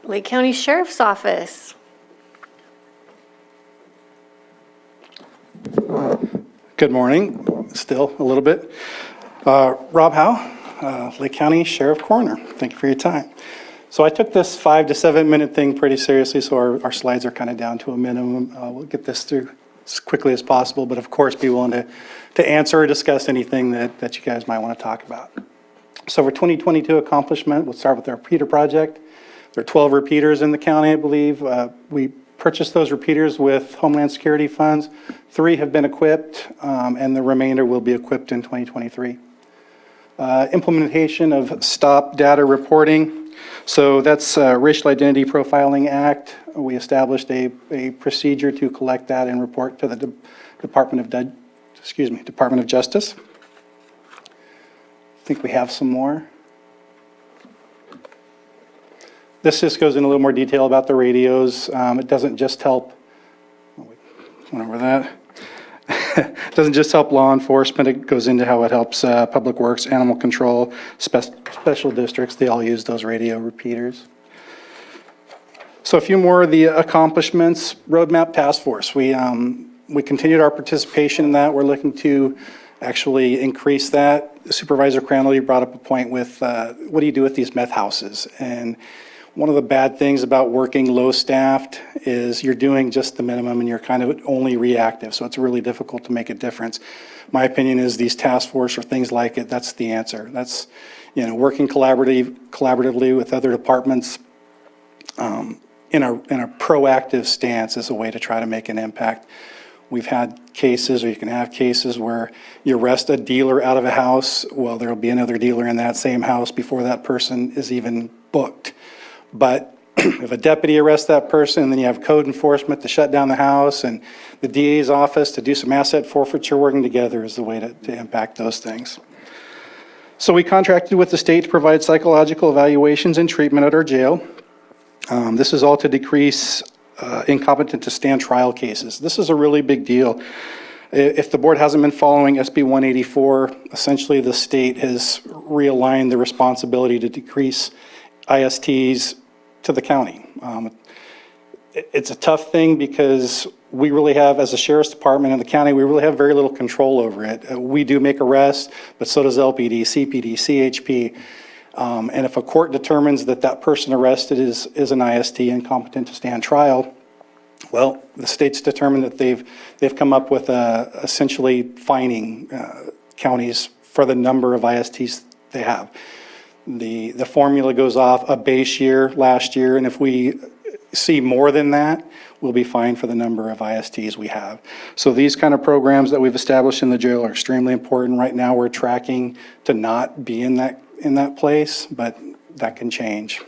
Lake County Sheriff's Office. Good morning, still a little bit. Rob Howe, Lake County Sheriff Coroner. Thank you for your time. So I took this 5 to 7 minute thing pretty seriously, so our slides are kind of down to a minimum. We'll get this through as quickly as possible, but of course be willing to answer or discuss anything that you guys might want to talk about. So for 2022 accomplishment, we'll start with our repeater project. There are 12 repeaters in the county, I believe. We purchased those repeaters with Homeland Security funds. 3 have been equipped, and the remainder will be equipped in 2023. Implementation of STOP data reporting. So that's Racial Identity Profiling Act. We established a procedure to collect that and report to the Department of Justice. I think we have some more. This just goes in a little more detail about the radios. It doesn't just help, went over that. It doesn't just help law enforcement. It goes into how it helps public works, animal control, special districts. They all use those radio repeaters. So a few more of the accomplishments. Roadmap Task Force. We continued our participation in that. We're looking to actually increase that. Supervisor Crandall, you brought up a point with what do you do with these meth houses? And one of the bad things about working low-staffed is you're doing just the minimum and you're kind of only reactive, so it's really difficult to make a difference. My opinion is these task force or things like it, that's the answer. That's, working collaboratively with other departments in a proactive stance is a way to try to make an impact. We've had cases, or you can have cases, where you arrest a dealer out of a house. Well, there'll be another dealer in that same house before that person is even booked. But if a deputy arrests that person, then you have code enforcement to shut down the house and the DA's office to do some asset forfeiture. Working together is the way to impact those things. So we contracted with the state to provide psychological evaluations and treatment at our jail. This is all to decrease incompetent to stand trial cases. This is a really big deal. If the board hasn't been following SB 184, essentially the state has realigned the responsibility to decrease ISTs to the county. It's a tough thing because we really have, as a sheriff's department in the county, we really have very little control over it. We do make arrests, but so does LPD, CPD, CHP. And if a court determines that that person arrested is an IST, incompetent to stand trial, well, the state's determined that they've come up with essentially fining counties for the number of ISTs they have. The formula goes off a base year last year, and if we see more than that, we'll be fined for the number of ISTs we have. So these kind of programs that we've established in the jail are extremely important. Right now we're tracking to not be in that place, but that can change.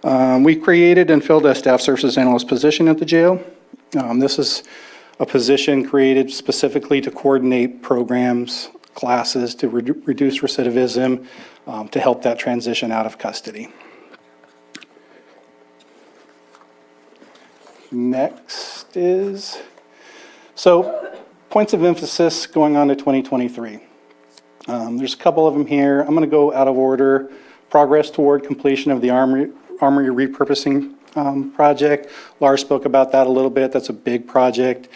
We created and filled a staff services analyst position at the jail. This is a position created specifically to coordinate programs, classes, to reduce recidivism, to help that transition out of custody. Next is, so points of emphasis going on to 2023. There's a couple of them here. I'm going to go out of order. Progress toward completion of the Armory repurposing project. Lars spoke about that a little bit. That's a big project.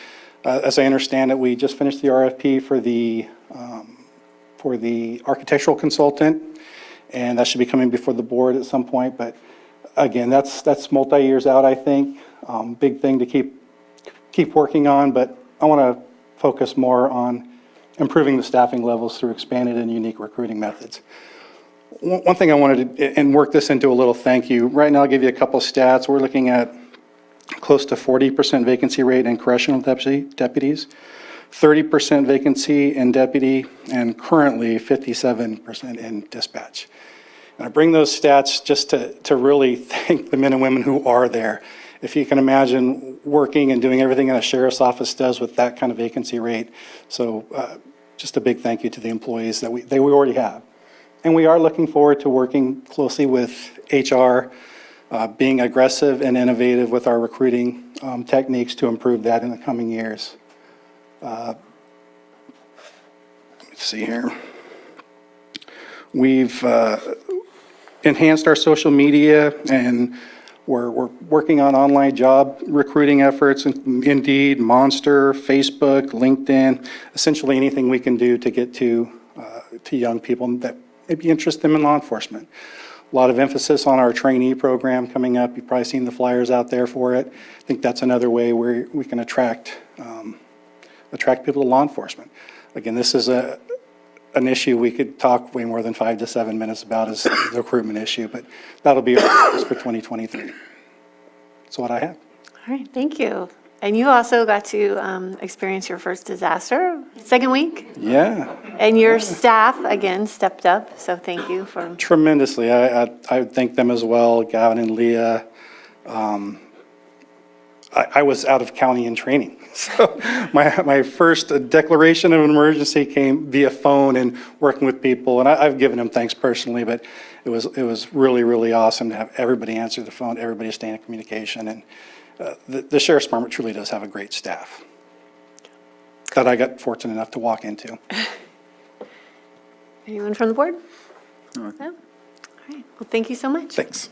As I understand it, we just finished the RFP for the architectural consultant, and that should be coming before the board at some point. But again, that's multi-years out, I think. Big thing to keep working on, but I want to focus more on improving the staffing levels through expanded and unique recruiting methods. One thing I wanted to, and work this into a little thank you. Right now, I'll give you a couple stats. We're looking at close to 40% vacancy rate in correctional deputies, 30% vacancy in deputy, and currently 57% in dispatch. And I bring those stats just to really thank the men and women who are there. If you can imagine working and doing everything in a sheriff's office does with that kind of vacancy rate. So just a big thank you to the employees that we already have. And we are looking forward to working closely with HR, being aggressive and innovative with our recruiting techniques to improve that in the coming years. Let's see here. We've enhanced our social media, and we're working on online job recruiting efforts, Indeed, Monster, Facebook, LinkedIn, essentially anything we can do to get to young people that maybe interest them in law enforcement. A lot of emphasis on our trainee program coming up. You've probably seen the flyers out there for it. I think that's another way where we can attract people to law enforcement. Again, this is an issue we could talk way more than 5 to 7 minutes about, is the recruitment issue, but that'll be our focus for 2023. That's what I have. All right, thank you. And you also got to experience your first disaster, second week, Yeah, and your staff, again, stepped up, so thank you for, tremendously. I thank them as well, Gavin and Leah. I was out of county in training. So my first declaration of an emergency came via phone and working with people, and I've given them thanks personally, but it was really, really awesome to have everybody answer the phone, everybody stay in communication, and the Sheriff's Department truly does have a great staff that I got fortunate enough to walk into. anyone from the board? No? All right, well, thank you so much. Thanks.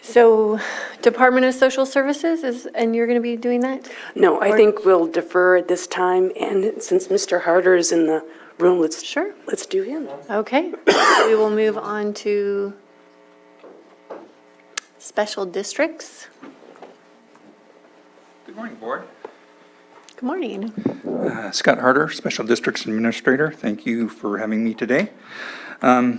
So, Department of Social Services, and you're going to be doing that? No, I think we'll defer at this time, and since Mr. Harter is in the room, let's do him. Okay, we will move on to special districts. Good morning, Board. Good morning. Scott Harter, Special Districts Administrator. Thank you for having me today. I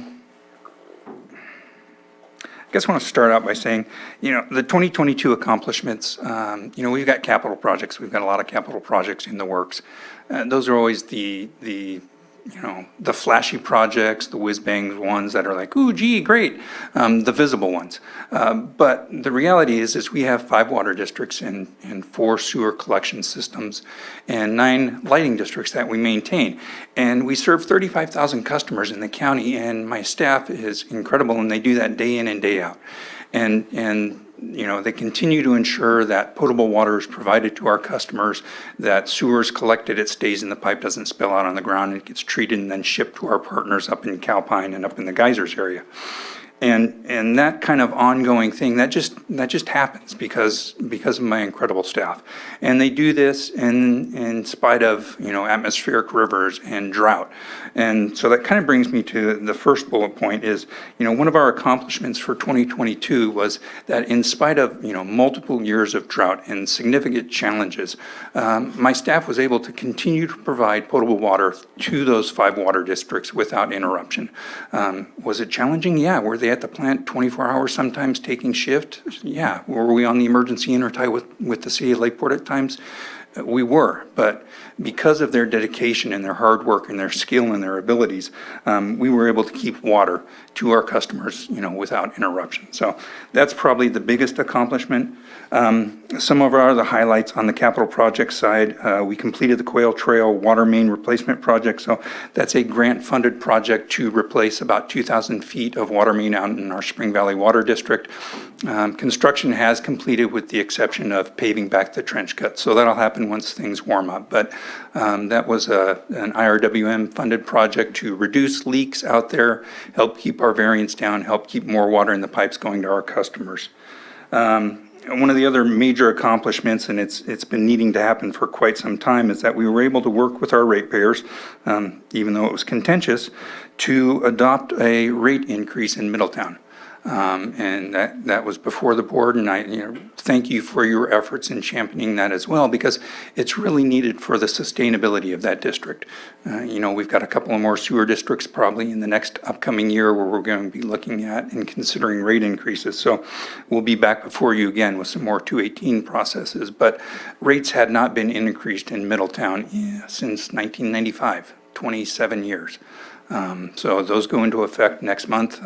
guess I want to start out by saying, the 2022 accomplishments, we've got capital projects. We've got a lot of capital projects in the works. Those are always the flashy projects, the whiz-bang ones that are like, ooh, gee, great, the visible ones. But the reality is we have 5 water districts and 4 sewer collection systems and 9 lighting districts that we maintain. And we serve 35,000 customers in the county, and my staff is incredible, and they do that day in and day out. And they continue to ensure that potable water is provided to our customers, that sewer is collected, it stays in the pipe, doesn't spill out on the ground, it gets treated and then shipped to our partners up in Calpine and up in the Geysers area. And that kind of ongoing thing, that just happens because of my incredible staff. And they do this in spite of, atmospheric rivers and drought. And so that kind of brings me to the first bullet point is, one of our accomplishments for 2022 was that in spite of, multiple years of drought and significant challenges, my staff was able to continue to provide potable water to those 5 water districts without interruption. Was it challenging? Yeah. Were they at the plant 24 hours sometimes taking shift? Yeah. Were we on the emergency intertie with the city of Lakeport at times? We were, but because of their dedication and their hard work and their skill and their abilities, we were able to keep water to our customers, without interruption. So that's probably the biggest accomplishment. Some of our other highlights on the capital project side, we completed the Quail Trail water main replacement project. So that's a grant-funded project to replace about 2,000 feet of water main out in our Spring Valley Water District. Construction has completed with the exception of paving back the trench cut. So that'll happen once things warm up. But that was an IRWM-funded project to reduce leaks out there, help keep our variance down, help keep more water in the pipes going to our customers. One of the other major accomplishments, and it's been needing to happen for quite some time, is that we were able to work with our ratepayers, even though it was contentious, to adopt a rate increase in Middletown. And that was before the board, and I thank you for your efforts in championing that as well, because it's really needed for the sustainability of that district. We've got a couple of more sewer districts probably in the next upcoming year where we're going to be looking at and considering rate increases. So we'll be back before you again with some more 218 processes, but rates had not been increased in Middletown since 1995, 27 years. So those go into effect next month.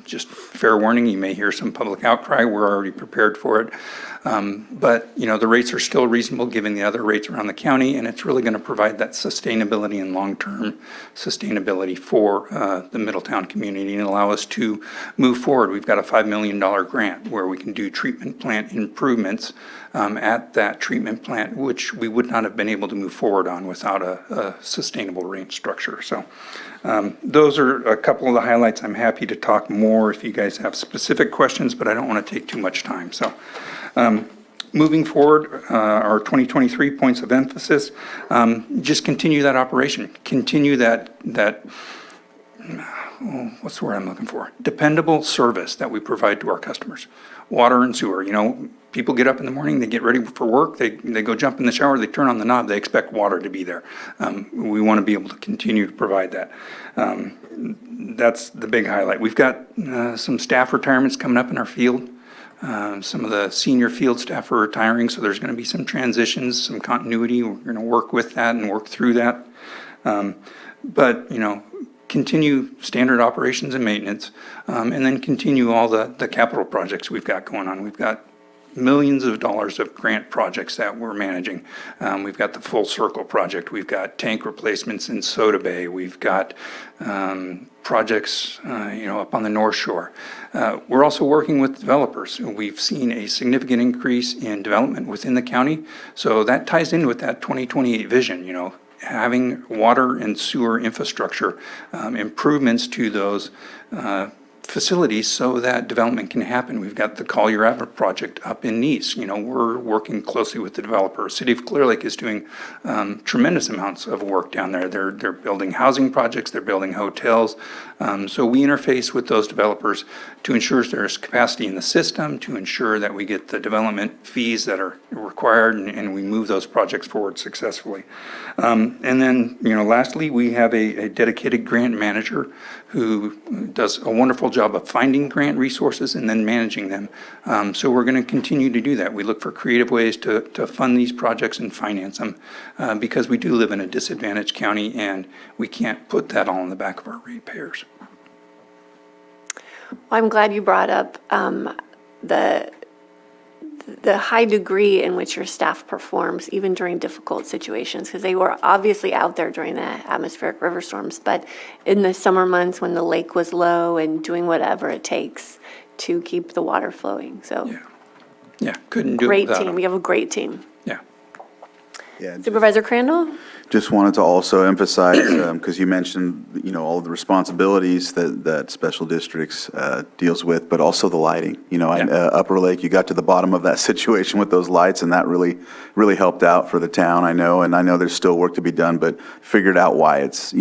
Just fair warning, you may hear some public outcry. We're already prepared for it. But the rates are still reasonable given the other rates around the county, and it's really going to provide that sustainability and long-term sustainability for the Middletown community and allow us to move forward. We've got a $5 million grant where we can do treatment plant improvements at that treatment plant, which we would not have been able to move forward on without a sustainable rate structure. So Those are a couple of the highlights. I'm happy to talk more if you guys have specific questions, but I don't want to take too much time. So moving forward, our 2023 points of emphasis, just continue that operation, continue that what's the word I'm looking for? Dependable service that we provide to our customers. Water and sewer, people get up in the morning, they get ready for work, they go jump in the shower, they turn on the knob, they expect water to be there. We want to be able to continue to provide that. That's the big highlight. We've got some staff retirements coming up in our field. Some of the senior field staff are retiring, so there's going to be some transitions, some continuity. We're going to work with that and work through that. But, continue standard operations and maintenance, and then continue all the capital projects we've got going on. We've got millions of dollars of grant projects that we're managing. We've got the Full Circle project. We've got tank replacements in Soda Bay. We've got projects, up on the North Shore. We're also working with developers. We've seen a significant increase in development within the county. So that ties in with that 2028 vision, having water and sewer infrastructure, improvements to those facilities so that development can happen. We've got the Collier Avenue project up in Nice. We're working closely with the developer. City of Clear Lake is doing tremendous amounts of work down there. They're building housing projects, they're building hotels. So we interface with those developers to ensure there's capacity in the system, to ensure that we get the development fees that are required, and we move those projects forward successfully. And then, lastly, we have a dedicated grant manager who does a wonderful job of finding grant resources and then managing them. So we're going to continue to do that. We look for creative ways to fund these projects and finance them because we do live in a disadvantaged county and we can't put that all on the back of our ratepayers. Well, I'm glad you brought up the high degree in which your staff performs, even during difficult situations, because they were obviously out there during the atmospheric river storms, but in the summer months when the lake was low and doing whatever it takes to keep the water flowing. So Yeah, couldn't do it great without team. them. We have a great team. Yeah. Yeah, Supervisor Crandall? just wanted to also emphasize, because you mentioned, all the responsibilities that special districts deals with, but also the lighting. Upper Lake, you got to the bottom of that situation with those lights, and that really helped out for the town, I know. And I know there's still work to be done, but figured out why it's,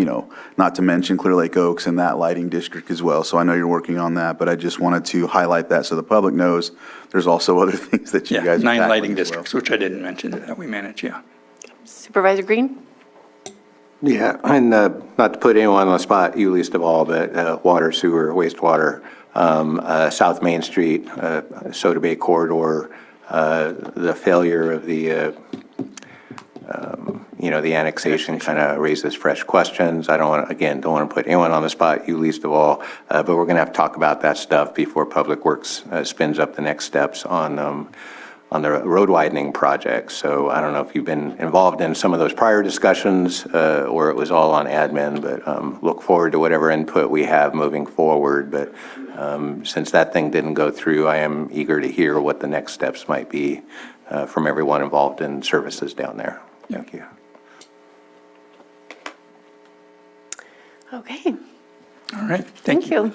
not to mention Clear Lake Oaks and that lighting district as well. So I know you're working on that, but I just wanted to highlight that so the public knows there's also other things that you guys are 9 tackling lighting as well. districts, which I didn't mention that we manage, yeah. Supervisor Green? Yeah, and not to put anyone on the spot, you least of all, but water, sewer, wastewater, South Main Street, Soda Bay corridor, the failure of the annexation kind of raises fresh questions. I don't want to put anyone on the spot, you least of all, but we're going to have to talk about that stuff before Public Works spins up the next steps on the road widening project. So I don't know if you've been involved in some of those prior discussions or it was all on admin, but look forward to whatever input we have moving forward. But since that thing didn't go through, I am eager to hear what the next steps might be from everyone involved in services down there. Thank you. Okay. All right, Thank you.